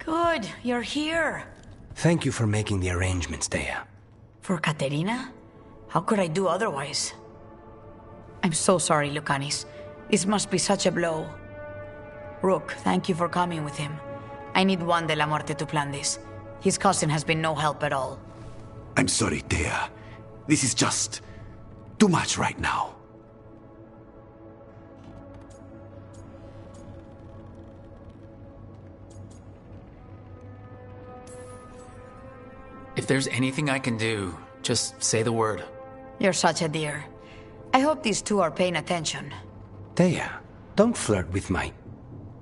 Good, you're here. Thank you for making the arrangements, Dea. For Katerina? How could I do otherwise? I'm so sorry, Lucanis. This must be such a blow. Rook, thank you for coming with him. I need Juan de la Muerte to plan this. His cousin has been no help at all. I'm sorry, Dea. This is just too much right now. If there's anything I can do, just say the word. You're such a dear. I hope these two are paying attention. Dea, don't flirt with my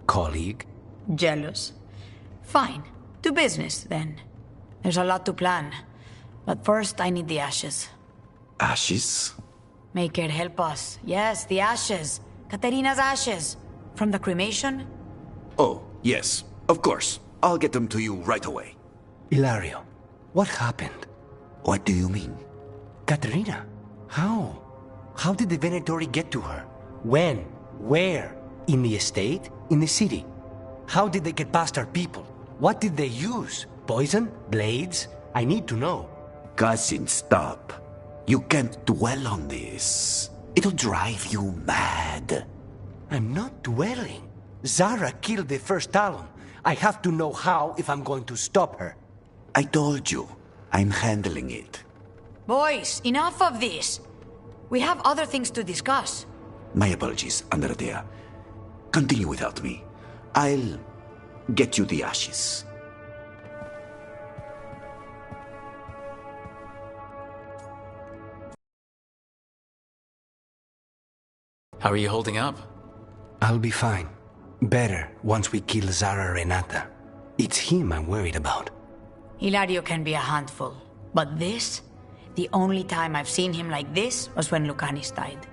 colleague. Jealous? Fine. To business, then. There's a lot to plan. But first, I need the ashes. Ashes? Make it help us. Yes, the ashes. Katerina's ashes. From the cremation? Oh, yes, of course. I'll get them to you right away. Hilario, what happened? What do you mean? Katerina, how? How did the Venatori get to her? When? Where? In the estate? In the city? How did they get past our people? What did they use? Poison? Blades? I need to know. Cousin, stop. You can't dwell on this. It'll drive you mad. I'm not dwelling. Zara killed the first Talon. I have to know how if I'm going to stop her. I told you, I'm handling it. Boys, enough of this. We have other things to discuss. My apologies, Andrea. Continue without me. I'll get you the ashes. How are you holding up? I'll be fine. Better once we kill Zara Renata. It's him I'm worried about. Hilario can be a handful. But this? The only time I've seen him like this was when Lucanis died.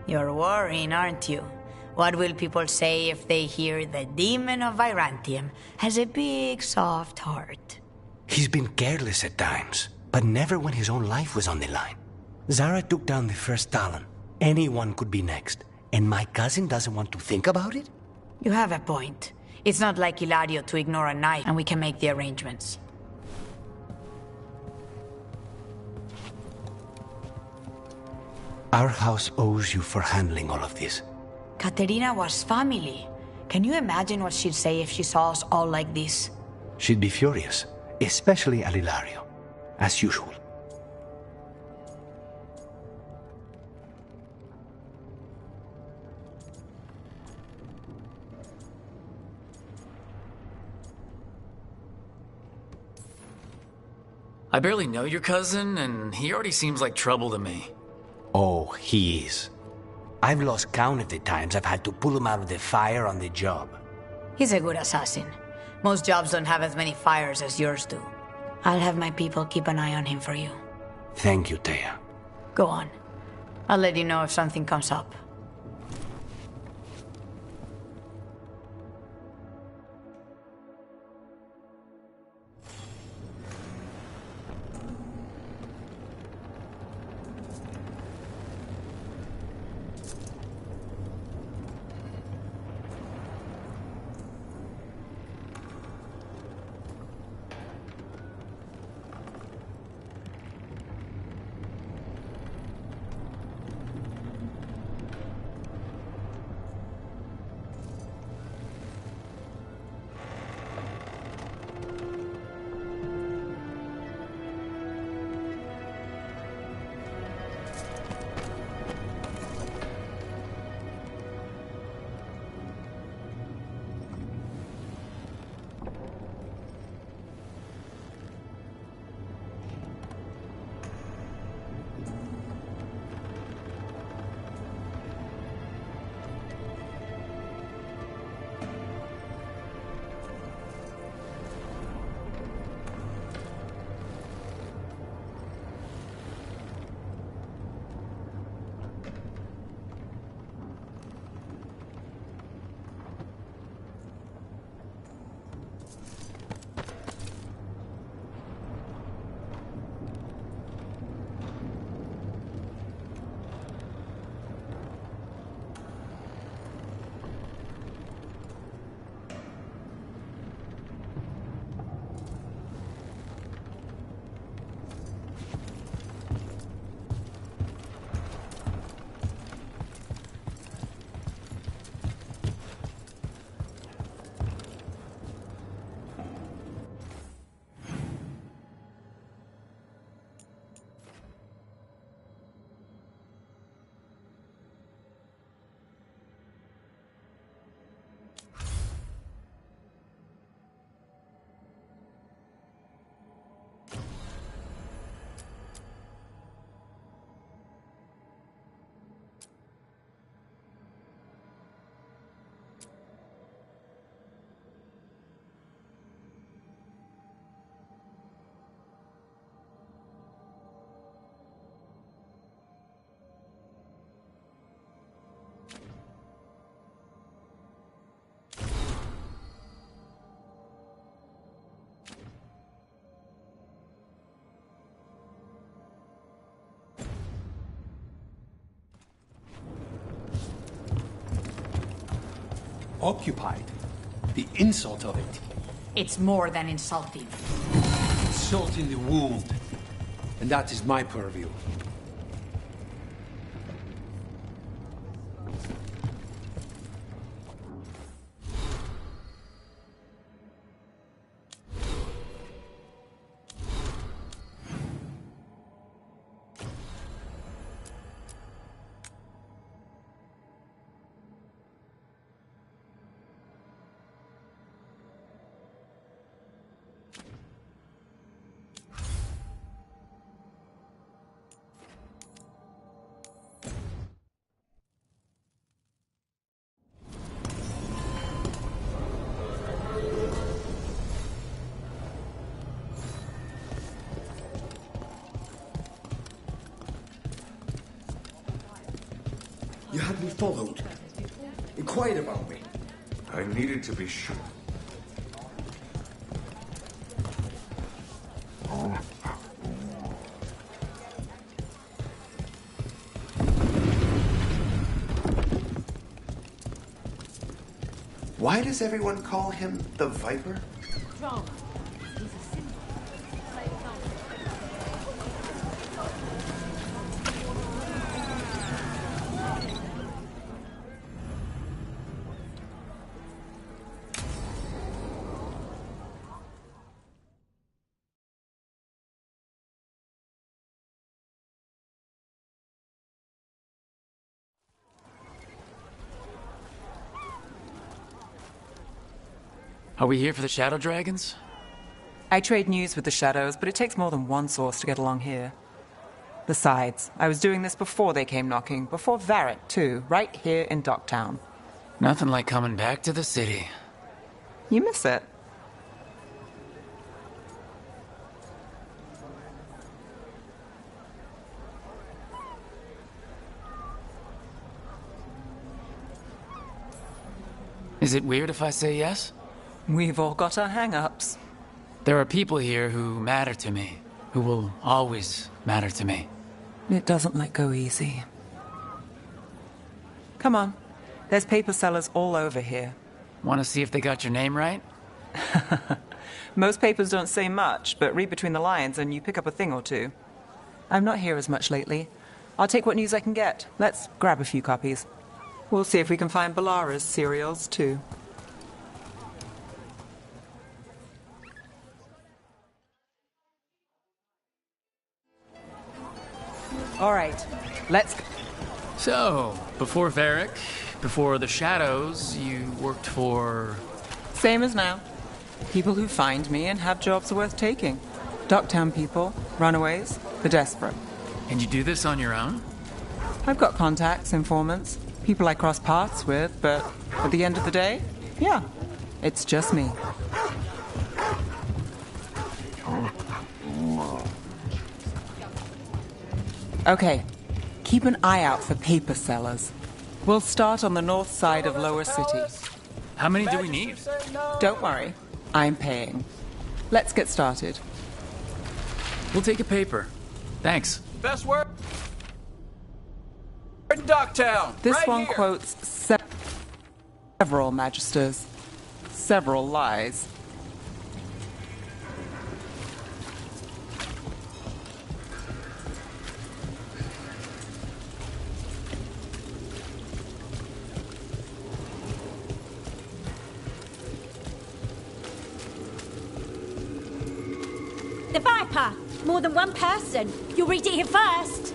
You're worrying, aren't you? What will people say if they hear the demon of Virantium has a big, soft heart? He's been careless at times, but never when his own life was on the line. Zara took down the first Talon. Anyone could be next, and my cousin doesn't want to think about it? You have a point. It's not like Hilario to ignore a knife, and we can make the arrangements. Our house owes you for handling all of this. Katerina was family. Can you imagine what she'd say if she saw us all like this? She'd be furious, especially at Hilario, as usual. I barely know your cousin, and he already seems like trouble to me. Oh, he is. I've lost count of the times I've had to pull him out of the fire on the job. He's a good assassin. Most jobs don't have as many fires as yours do. I'll have my people keep an eye on him for you. Thank you, Dea. Go on. I'll let you know if something comes up. occupied. The insult of it. It's more than insulting. Insulting the wound. And that is my purview. You had me followed. Inquired about me. I needed to be sure. Why does everyone call him the Viper? Are we here for the Shadow Dragons? I trade news with the Shadows, but it takes more than one source to get along here. Besides, I was doing this before they came knocking, before Varric, too, right here in Docktown. Nothing like coming back to the city. You miss it. Is it weird if I say yes? We've all got our hang-ups. There are people here who matter to me, who will always matter to me. It doesn't let go easy. Come on. There's paper sellers all over here. Want to see if they got your name right? Most papers don't say much, but read between the lines and you pick up a thing or two. I'm not here as much lately. I'll take what news I can get. Let's grab a few copies. We'll see if we can find Balara's cereals, too. All right, let's go. So, before Varric, before the Shadows, you worked for... Same as now. People who find me and have jobs worth taking. Docktown people, runaways, the desperate. And you do this on your own? I've got contacts, informants, people I cross paths with, but at the end of the day, yeah, it's just me. Okay, keep an eye out for paper sellers. We'll start on the north side of Lower City. How many do we need? Don't worry, I'm paying. Let's get started. We'll take a paper. Thanks. Best word in Docktown. This right one here. quotes several magisters, several lies. The Viper! More than one person. You'll read it here first.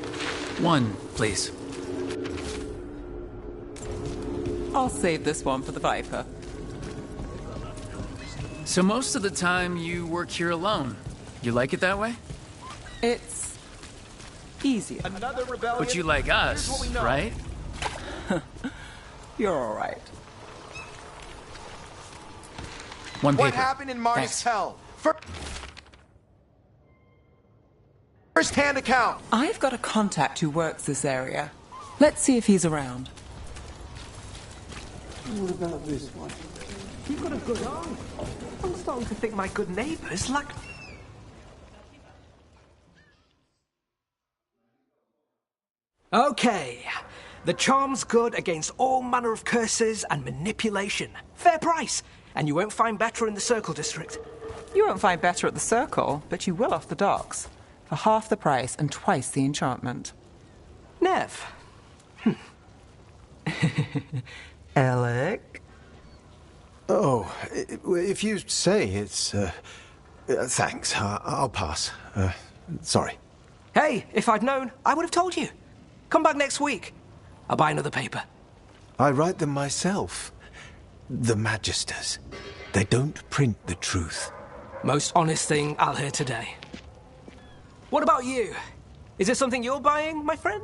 One, please. I'll save this one for the Viper. So most of the time you work here alone. You like it that way? It's easier. Another rebellion. But you like Here's what us, we know. right? You're all right. One paper. What happened in Marty's Thanks. Hell? First-hand account. I've got a contact who works this area. Let's see if he's around. What about this one? You've got a good eye. I'm starting to think my good neighbours like... Okay, The charm's good against all manner of curses and manipulation. Fair price, and you won't find better in the Circle District. You won't find better at the Circle, but you will off the docks. For half the price and twice the enchantment. Nev. Alec? Oh, if you say it's... thanks, I'll pass. Sorry. Hey, if I'd known, I would have told you. Come back next week. I'll buy another paper. I write them myself. The Magisters. They don't print the truth. Most honest thing I'll hear today. What about you? Is it something you're buying, my friend?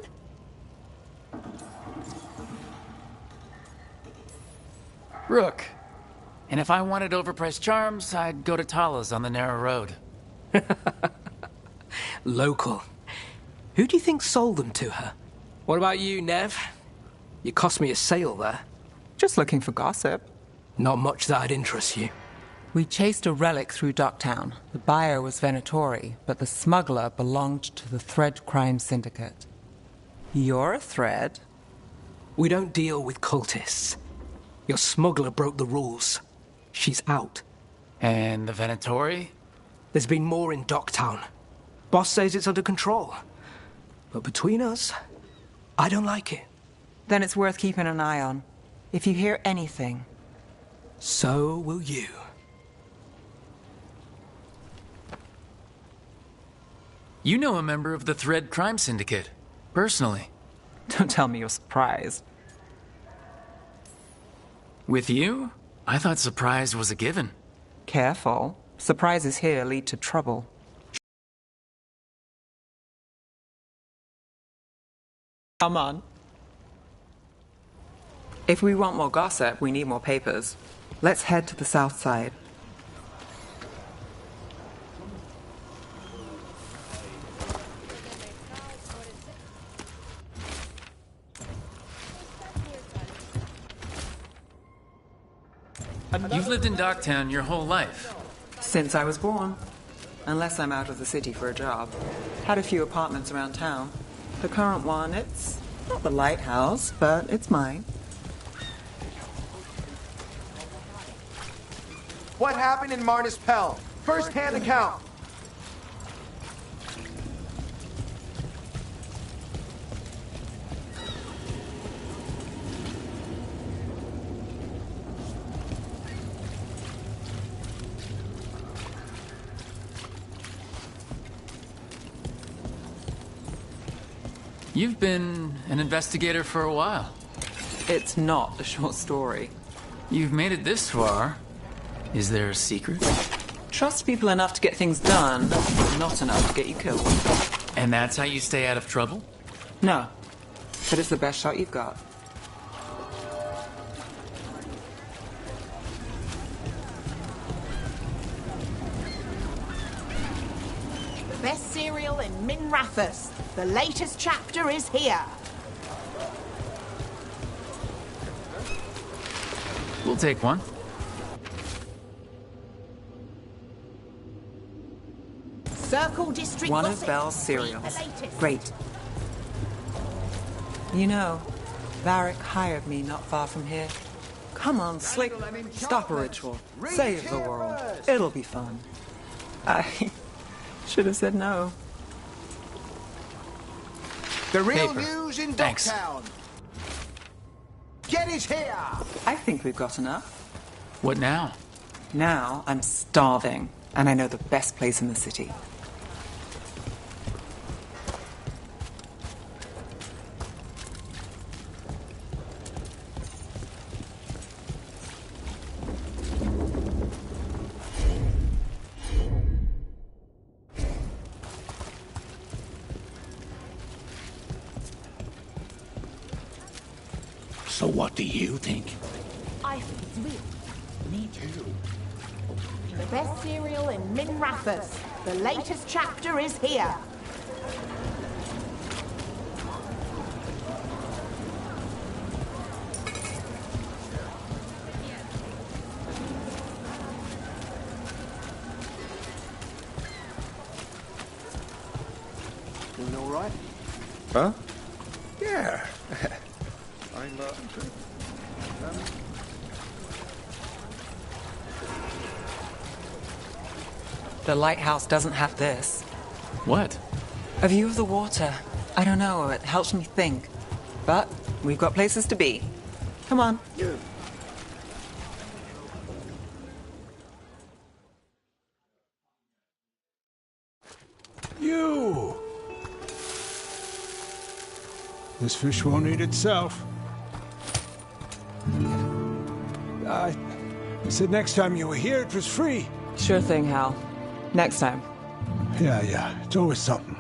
Rook. And if I wanted overpriced charms, I'd go to Tala's on the narrow road. Local. Who do you think sold them to her? What about you, Nev? You cost me a sale there. Just looking for gossip. Not much that'd interest you. We chased a relic through Docktown. The buyer was Venatori, but the smuggler belonged to the Thread Crime Syndicate. You're a Thread? We don't deal with cultists. Your smuggler broke the rules. She's out. And the Venatori? There's been more in Docktown. Boss says it's under control. But between us, I don't like it. Then it's worth keeping an eye on. If you hear anything. So will you. You know a member of the Thread Crime Syndicate, personally. Don't tell me you're surprised. With you? I thought surprise was a given. Careful. Surprises here lead to trouble. Come on. If we want more gossip, we need more papers. Let's head to the south side. You've lived in Docktown your whole life. Since I was born. Unless I'm out of the city for a job. Had a few apartments around town. The current one, it's not the lighthouse, but it's mine. What happened in Marnus Pell? First-hand account. You've been an investigator for a while. It's not a short story. You've made it this far. Is there a secret? Trust people enough to get things done, not enough to get you killed. And that's how you stay out of trouble? No. But it's the best shot you've got. The best cereal in Min Rathas. The latest chapter is here. We'll take one. Circle District One of gossip. Belle's cereals. The latest. Great. You know, Varric hired me not far from here. Come on, Slick. Stop a ritual. Save the world. It'll be fun. I should have said no. The real Paper. news in Thanks. Docktown. Get it here. I think we've got enough. What now? Now I'm starving, and I know the best place in the city. So what do you think? I think it's real. Me too. The best cereal in Min Rathas. The latest chapter is here. Doing all right? Huh? Yeah. The lighthouse doesn't have this. What? A view of the water. I don't know, it helps me think. But we've got places to be. Come on. You! This fish won't eat itself. I said next time you were here it was free. Sure thing, Hal. Next time. Yeah, it's always something.